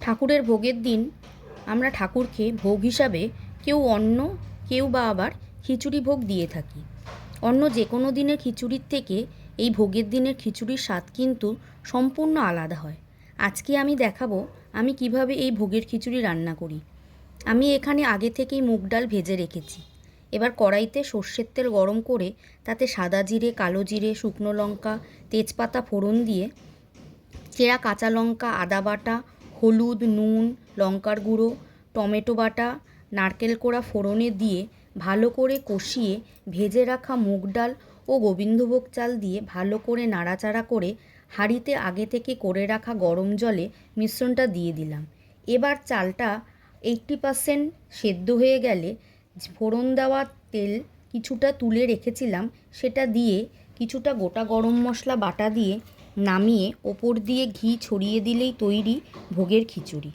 ঠাকুরের ভোগের দিন আমরা ঠাকুরকে ভোগ হিসাবে কেউ অন্ন, কেউ বা আবার খিচুড়ি ভোগ দিয়ে থাকি। অন্য যে কোনো দিনের খিচুড়ির থেকে এই ভোগের দিনের খিচুড়ির স্বাদ কিন্তু সম্পূর্ণ আলাদা হয়। আজকে আমি দেখাবো আমি কিভাবে এই ভোগের খিচুড়ি রান্না করি। আমি এখানে আগে থেকেই মুগ ডাল ভেজে রেখেছি। এবার কড়াইতে সর্ষের তেল গরম করে তাতে সাদা জিরে, কালো জিরে, শুকনো লঙ্কা, তেজপাতা ফোড়ন দিয়ে চেরা কাঁচা লঙ্কা, আদা বাটা, হলুদ, নুন, লঙ্কার গুঁড়ো, টমেটো বাটা, নারকেল কোড়া ফোড়নে দিয়ে ভালো করে কষিয়ে ভেজে রাখা মুগ ডাল ও গোবিন্দভোগ চাল দিয়ে ভালো করে নাড়াচাড়া করে হাঁড়িতে আগে থেকে করে রাখা গরম জলে মিশ্রণটা দিয়ে দিলাম। এবার চালটা 80% সেদ্ধ হয়ে গেলে ফোড়ন দেওয়া তেল কিছুটা তুলে রেখেছিলাম সেটা দিয়ে কিছুটা গোটা গরম মশলা বাটা দিয়ে নামিয়ে ওপর দিয়ে ঘি ছড়িয়ে দিলেই তৈরি ভোগের খিচুড়ি।